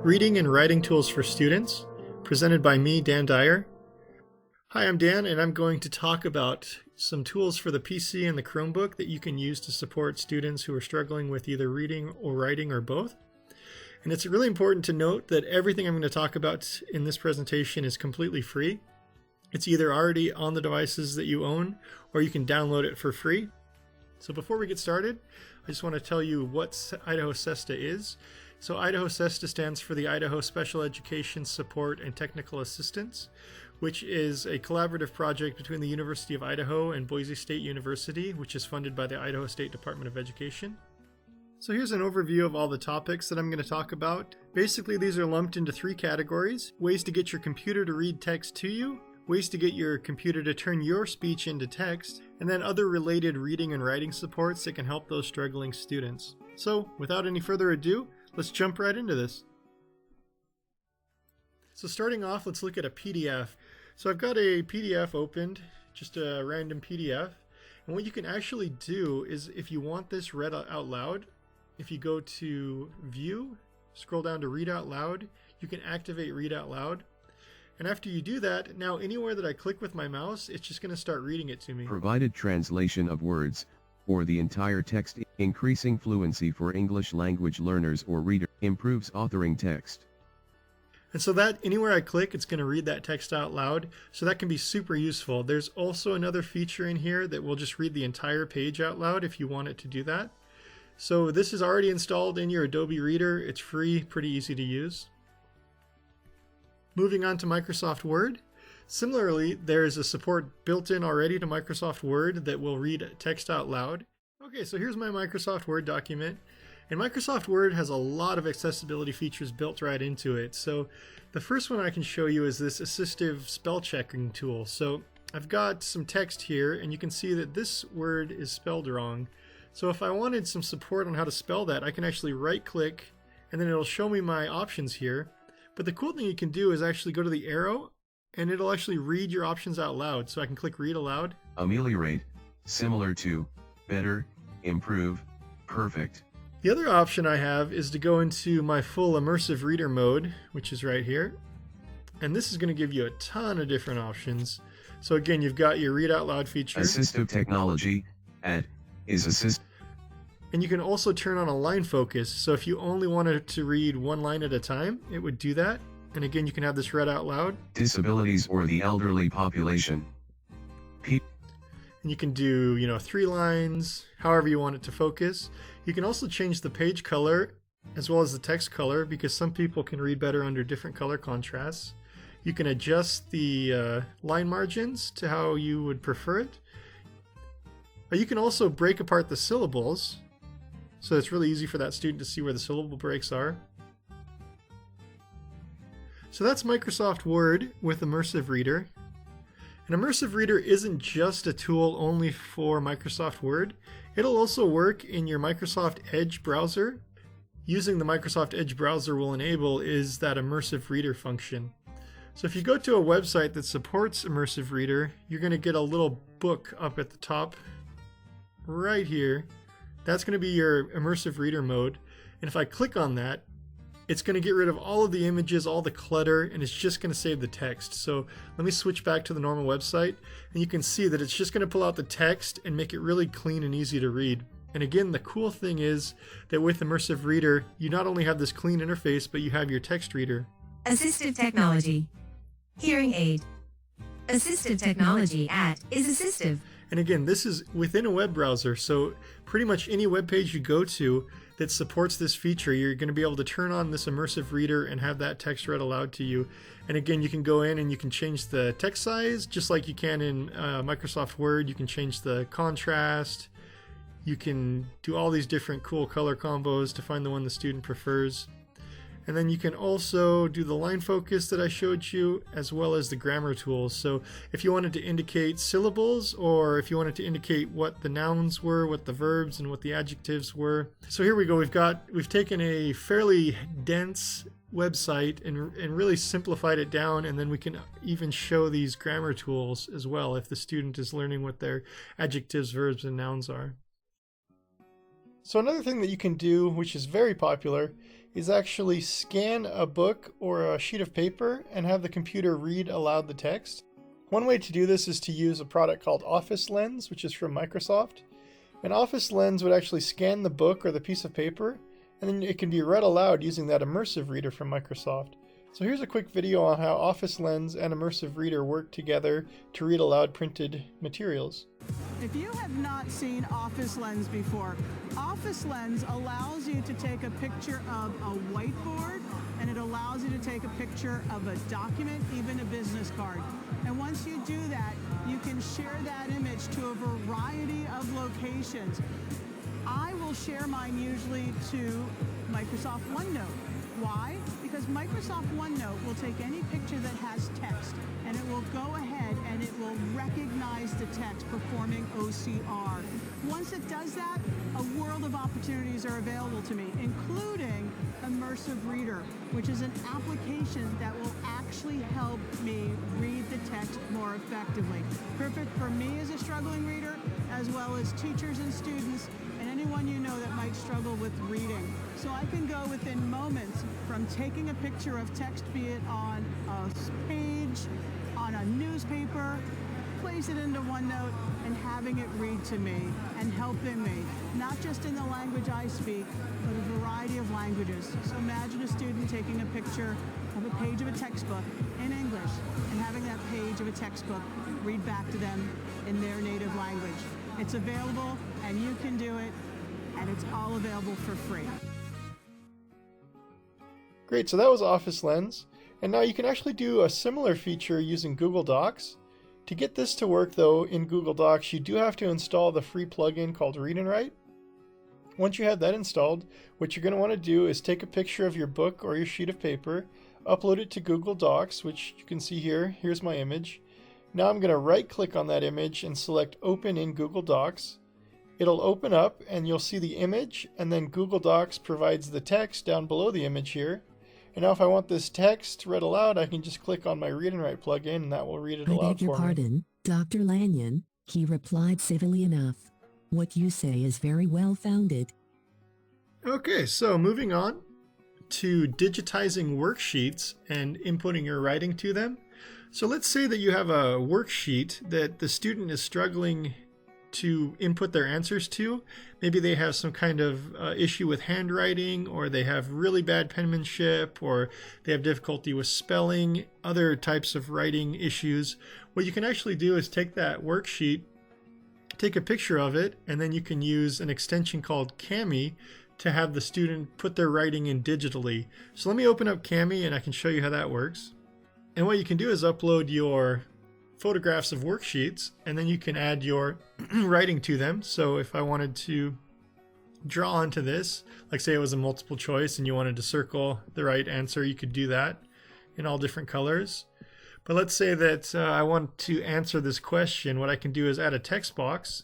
Reading and Writing Tools for Students, presented by me, Dan Dyer. Hi, I'm Dan, and I'm going to talk about some tools for the PC and the Chromebook that you can use to support students who are struggling with either reading or writing or both. And it's really important to note that everything I'm going to talk about in this presentation is completely free. It's either already on the devices that you own, or you can download it for free. So before we get started, I just want to tell you what Idaho SESTA is. So Idaho SESTA stands for the Idaho Special Education Support and Technical Assistance, which is a collaborative project between the University of Idaho and Boise State University, which is funded by the Idaho State Department of Education. So here's an overview of all the topics that I'm going to talk about. Basically, these are lumped into three categories: ways to get your computer to read text to you, ways to get your computer to turn your speech into text, and then other related reading and writing supports that can help those struggling students. So without any further ado, let's jump right into this. So starting off, let's look at a PDF. So I've got a PDF opened, just a random PDF. And what you can actually do is, if you want this read out loud, if you go to View, scroll down to Read Out Loud, you can activate Read Out Loud. And after you do that, now anywhere that I click with my mouse, it's just going to start reading it to me. Provided translation of words, or the entire text, increasing fluency for English language learners or reader, improves authoring text. And so that anywhere I click, it's going to read that text out loud. So that can be super useful. There's also another feature in here that will just read the entire page out loud if you want it to do that. So this is already installed in your Adobe Reader. It's free, pretty easy to use. Moving on to Microsoft Word. Similarly, there is a support built in already to Microsoft Word that will read text out loud. Okay, so here's my Microsoft Word document. And Microsoft Word has a lot of accessibility features built right into it. So the first one I can show you is this assistive spell checking tool. So I've got some text here, and you can see that this word is spelled wrong. So if I wanted some support on how to spell that, I can actually right click, and then it'll show me my options here. But the cool thing you can do is actually go to the arrow, and it'll actually read your options out loud. So I can click Read Aloud. Ameliorate, similar to, better, improve, perfect. The other option I have is to go into my full immersive reader mode, which is right here. And this is going to give you a ton of different options. So again, you've got your read out loud feature. Assistive Technology is assist. And you can also turn on a line focus. So if you only wanted to read one line at a time, it would do that. And again, you can have this read out loud. Disabilities or the elderly population. And you can do, 3 lines, however you want it to focus. You can also change the page color as well as the text color, because some people can read better under different color contrasts. You can adjust the line margins to how you would prefer it. You can also break apart the syllables, so it's really easy for that student to see where the syllable breaks are. So that's Microsoft Word with Immersive Reader. An Immersive Reader isn't just a tool only for Microsoft Word. It'll also work in your Microsoft Edge browser. Using the Microsoft Edge browser will enable is that Immersive Reader function. So if you go to a website that supports Immersive Reader, you're going to get a little book up at the top right here. That's going to be your Immersive Reader mode. And if I click on that, it's going to get rid of all of the images, all the clutter, and it's just going to save the text. So let me switch back to the normal website, and you can see that it's just going to pull out the text and make it really clean and easy to read. And again, the cool thing is that with Immersive Reader, you not only have this clean interface, but you have your text reader. Assistive Technology. Hearing aid. Assistive Technology is assistive. And again, this is within a web browser, so pretty much any web page you go to that supports this feature, you're going to be able to turn on this Immersive Reader and have that text read aloud to you. And again, you can go in and you can change the text size just like you can in Microsoft Word. You can change the contrast. You can do all these different cool color combos to find the one the student prefers. And then you can also do the line focus that I showed you, as well as the grammar tools. So if you wanted to indicate syllables, or if you wanted to indicate what the nouns were, what the verbs and what the adjectives were. So here we go. We've taken a fairly dense website and really simplified it down, and then we can even show these grammar tools as well if the student is learning what their adjectives, verbs, and nouns are. So another thing that you can do, which is very popular, is actually scan a book or a sheet of paper and have the computer read aloud the text. One way to do this is to use a product called Office Lens, which is from Microsoft. An Office Lens would actually scan the book or the piece of paper, and then it can be read aloud using that immersive reader from Microsoft. So here's a quick video on how Office Lens and Immersive Reader work together to read aloud printed materials. If you have not seen Office Lens before, Office Lens allows you to take a picture of a whiteboard, and it allows you to take a picture of a document, even a business card. And once you do that, you can share that image to a variety of locations. I will share mine usually to Microsoft OneNote. Why? Because Microsoft OneNote will take any picture that has text, and it will go ahead and it will recognize the text, performing OCR. Once it does that, a world of opportunities are available to me, including Immersive Reader, which is an application that will actually help me read the text more effectively. Perfect for me as a struggling reader, as well as teachers and students, and anyone you know that might struggle with reading. So I can go within moments from taking a picture of text, be it on a page, on a newspaper, place it into OneNote, and having it read to me and helping me, not just in the language I speak, but a variety of languages. So imagine a student taking a picture of a page of a textbook in English and having that page of a textbook read back to them in their native language. It's available and you can do it, and it's all available for free. Great, so that was Office Lens. And now you can actually do a similar feature using Google Docs. To get this to work though in Google Docs, you do have to install the free plugin called Read and Write. Once you have that installed, what you're going to want to do is take a picture of your book or your sheet of paper, upload it to Google Docs, which you can see here. Here's my image. Now I'm going to right click on that image and select Open in Google Docs. It'll open up and you'll see the image, and then Google Docs provides the text down below the image here. And now if I want this text read aloud, I can just click on my Read and Write plugin and that will read it aloud for me. I beg your pardon, Dr. Lanyon, he replied civilly enough. What you say is very well founded. Okay, so moving on to digitizing worksheets and inputting your writing to them. So let's say that you have a worksheet that the student is struggling to input their answers to. Maybe they have some kind of issue with handwriting, or they have really bad penmanship, or they have difficulty with spelling, other types of writing issues. What you can actually do is take that worksheet, take a picture of it, and then you can use an extension called Cami to have the student put their writing in digitally. So let me open up Cami and I can show you how that works. And what you can do is upload your photographs of worksheets, and then you can add your writing to them. So if I wanted to draw onto this, like say it was a multiple choice and you wanted to circle the right answer, you could do that in all different colors. But let's say that I want to answer this question. What I can do is add a text box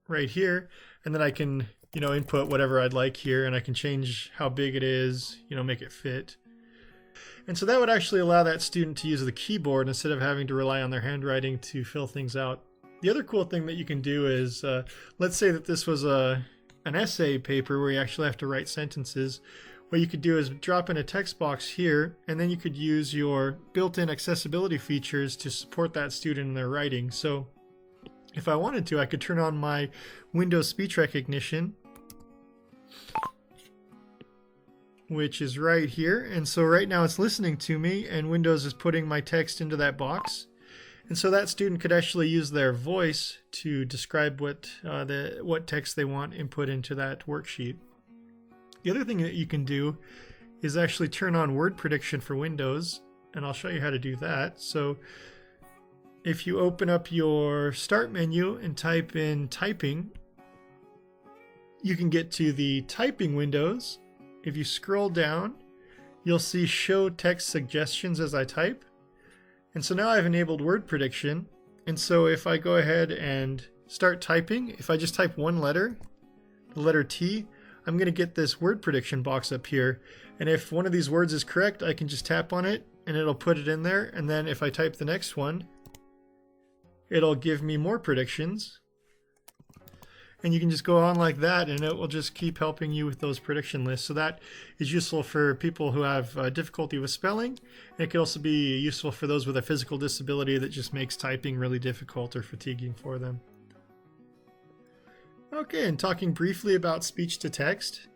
right here, and then I can, input whatever I'd like here, and I can change how big it is, make it fit. And so that would actually allow that student to use the keyboard instead of having to rely on their handwriting to fill things out. The other cool thing that you can do is, let's say that this was an essay paper where you actually have to write sentences. What you could do is drop in a text box here, and then you could use your built-in accessibility features to support that student in their writing. So if I wanted to, I could turn on my Windows speech recognition, which is right here. And so right now it's listening to me, and Windows is putting my text into that box. And so that student could actually use their voice to describe what text they want input into that worksheet. The other thing that you can do is actually turn on word prediction for Windows, and I'll show you how to do that. So if you open up your start menu and type in typing, you can get to the typing windows. If you scroll down, you'll see show text suggestions as I type. And so now I've enabled word prediction. And so if I go ahead and start typing, if I just type one letter, the letter T, I'm going to get this word prediction box up here. And if one of these words is correct, I can just tap on it and it'll put it in there. And then if I type the next one, it'll give me more predictions. And you can just go on like that, and it will just keep helping you with those prediction lists. So that is useful for people who have difficulty with spelling. And it can also be useful for those with a physical disability that just makes typing really difficult or fatiguing for them. Okay, and talking briefly about speech to text.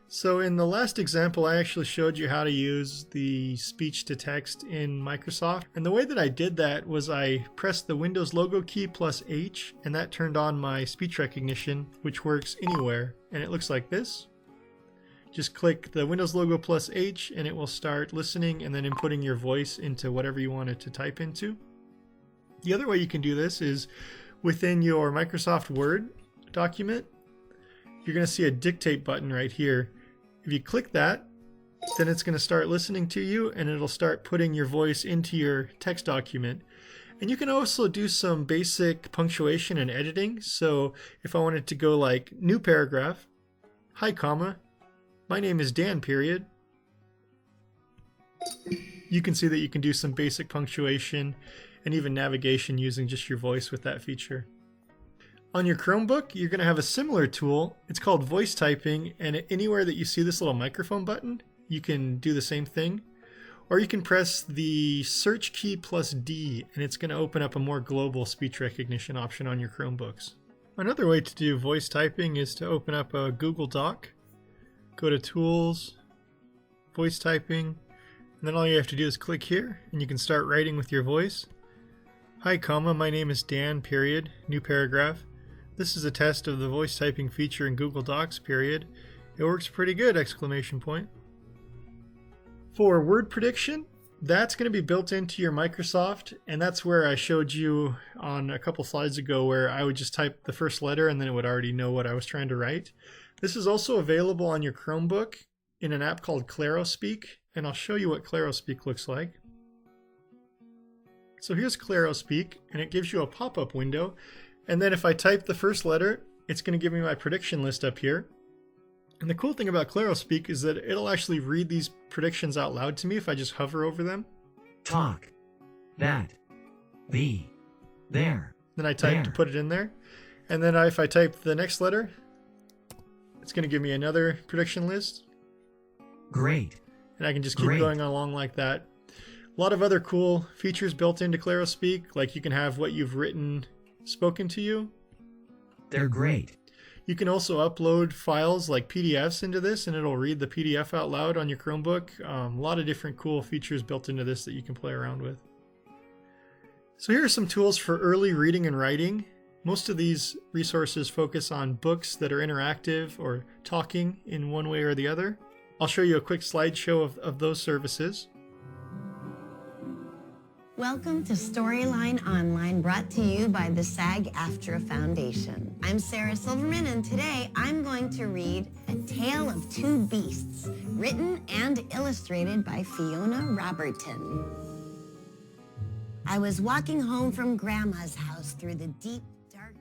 So in the last example, I actually showed you how to use the speech to text in Microsoft. And the way that I did that was I pressed the Windows logo key plus H, and that turned on my speech recognition, which works anywhere. And it looks like this. Just click the Windows logo plus H, and it will start listening and then inputting your voice into whatever you want it to type into. The other way you can do this is within your Microsoft Word document. You're going to see a dictate button right here. If you click that, then it's going to start listening to you, and it'll start putting your voice into your text document. And you can also do some basic punctuation and editing. So if I wanted to go like new paragraph, hi comma, my name is Dan period. You can see that you can do some basic punctuation and even navigation using just your voice with that feature. On your Chromebook, you're going to have a similar tool. It's called voice typing, and anywhere that you see this little microphone button, you can do the same thing. Or you can press the search key plus D, and it's going to open up a more global speech recognition option on your Chromebooks. Another way to do voice typing is to open up a Google Doc, go to Tools, Voice Typing, and then all you have to do is click here, and you can start writing with your voice. Hi comma, my name is Dan period, new paragraph. This is a test of the voice typing feature in Google Docs, period. It works pretty good, exclamation point. For word prediction, that's going to be built into your Microsoft, and that's where I showed you on a couple slides ago where I would just type the first letter and then it would already know what I was trying to write. This is also available on your Chromebook in an app called ClaroSpeak, and I'll show you what ClaroSpeak looks like. So here's ClaroSpeak, and it gives you a pop-up window. And then if I type the first letter, it's going to give me my prediction list up here. And the cool thing about ClaroSpeak is that it'll actually read these predictions out loud to me if I just hover over them. Talk. That. Be. There. Then I type to put it in there. And then if I type the next letter, it's going to give me another prediction list. Great. And I can just keep going along like that. A lot of other cool features built into ClaroSpeak, like you can have what you've written spoken to you. They're great. You can also upload files like PDFs into this, and it'll read the PDF out loud on your Chromebook. A lot of different cool features built into this that you can play around with. So here are some tools for early reading and writing. Most of these resources focus on books that are interactive or talking in one way or the other. I'll show you a quick slideshow of those services. Welcome to Storyline Online, brought to you by the SAG-AFTRA Foundation. I'm Sarah Silverman, and today I'm going to read A Tale of Two Beasts, written and illustrated by Fiona Robertson. I was walking home from Grandma's house through the deep, dark...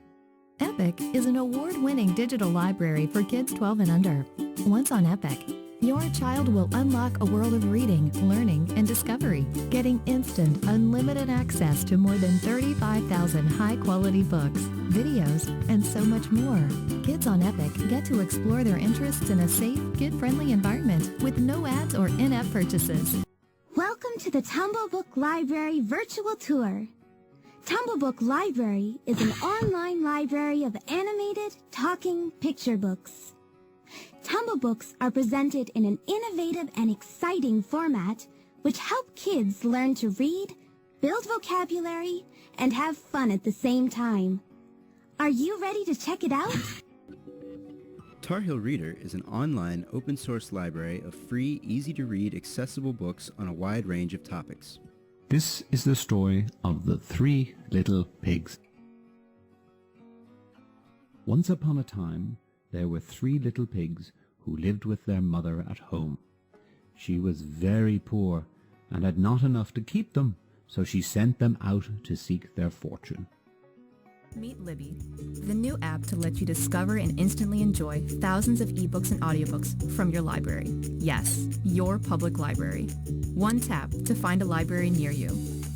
Epic is an award-winning digital library for kids 12 and under. Once on Epic, your child will unlock a world of reading, learning, and discovery, getting instant, unlimited access to more than 35,000 high-quality books, videos, and so much more. Kids on Epic get to explore their interests in a safe, kid-friendly environment with no ads or in-app purchases. Welcome to the Tumblebook Library Virtual Tour. Tumblebook Library is an online library of animated, talking picture books. Tumblebooks are presented in an innovative and exciting format which help kids learn to read, build vocabulary, and have fun at the same time. Are you ready to check it out? Tar Heel Reader is an online open-source library of free, easy-to-read, accessible books on a wide range of topics. This is the story of the Three Little Pigs. Once upon a time, there were 3 little pigs who lived with their mother at home. She was very poor and had not enough to keep them, so she sent them out to seek their fortune. Meet Libby, the new app to let you discover and instantly enjoy thousands of ebooks and audiobooks from your library. Yes, your public library. One tap to find a library near you.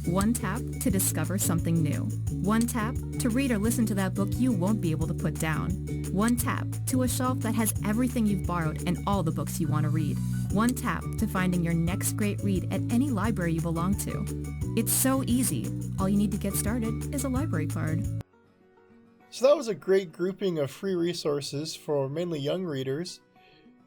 One tap to discover something new. One tap to read or listen to that book you won't be able to put down. One tap to a shelf that has everything you've borrowed and all the books you want to read. One tap to finding your next great read at any library you belong to. It's so easy. All you need to get started is a library card. So that was a great grouping of free resources for mainly young readers.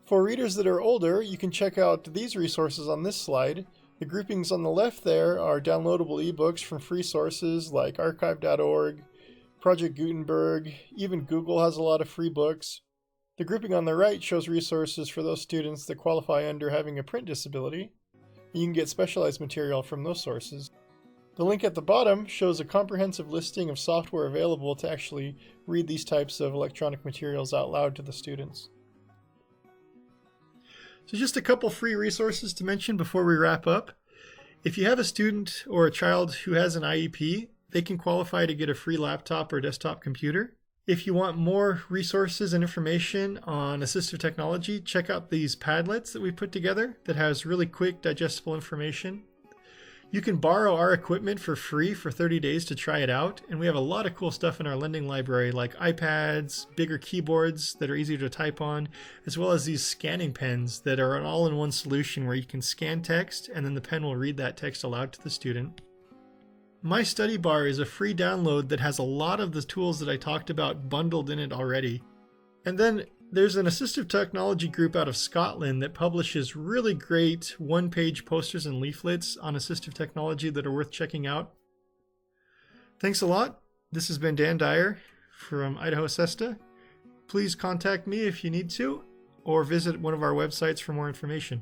For readers that are older, you can check out these resources on this slide. The groupings on the left there are downloadable ebooks from free sources like archive.org, Project Gutenberg, even Google has a lot of free books. The grouping on the right shows resources for those students that qualify under having a print disability. You can get specialized material from those sources. The link at the bottom shows a comprehensive listing of software available to actually read these types of electronic materials out loud to the students. So just a couple free resources to mention before we wrap up. If you have a student or a child who has an IEP, they can qualify to get a free laptop or desktop computer. If you want more resources and information on assistive technology, check out these Padlets that we put together that has really quick, digestible information. You can borrow our equipment for free for 30 days to try it out, and we have a lot of cool stuff in our lending library like iPads, bigger keyboards that are easier to type on, as well as these scanning pens that are an all-in-one solution where you can scan text and then the pen will read that text aloud to the student. My Study Bar is a free download that has a lot of the tools that I talked about bundled in it already. And then there's an assistive technology group out of Scotland that publishes really great one-page posters and leaflets on assistive technology that are worth checking out. Thanks a lot. This has been Dan Dyer from Idaho SESTA. Please contact me if you need to, or visit one of our websites for more information.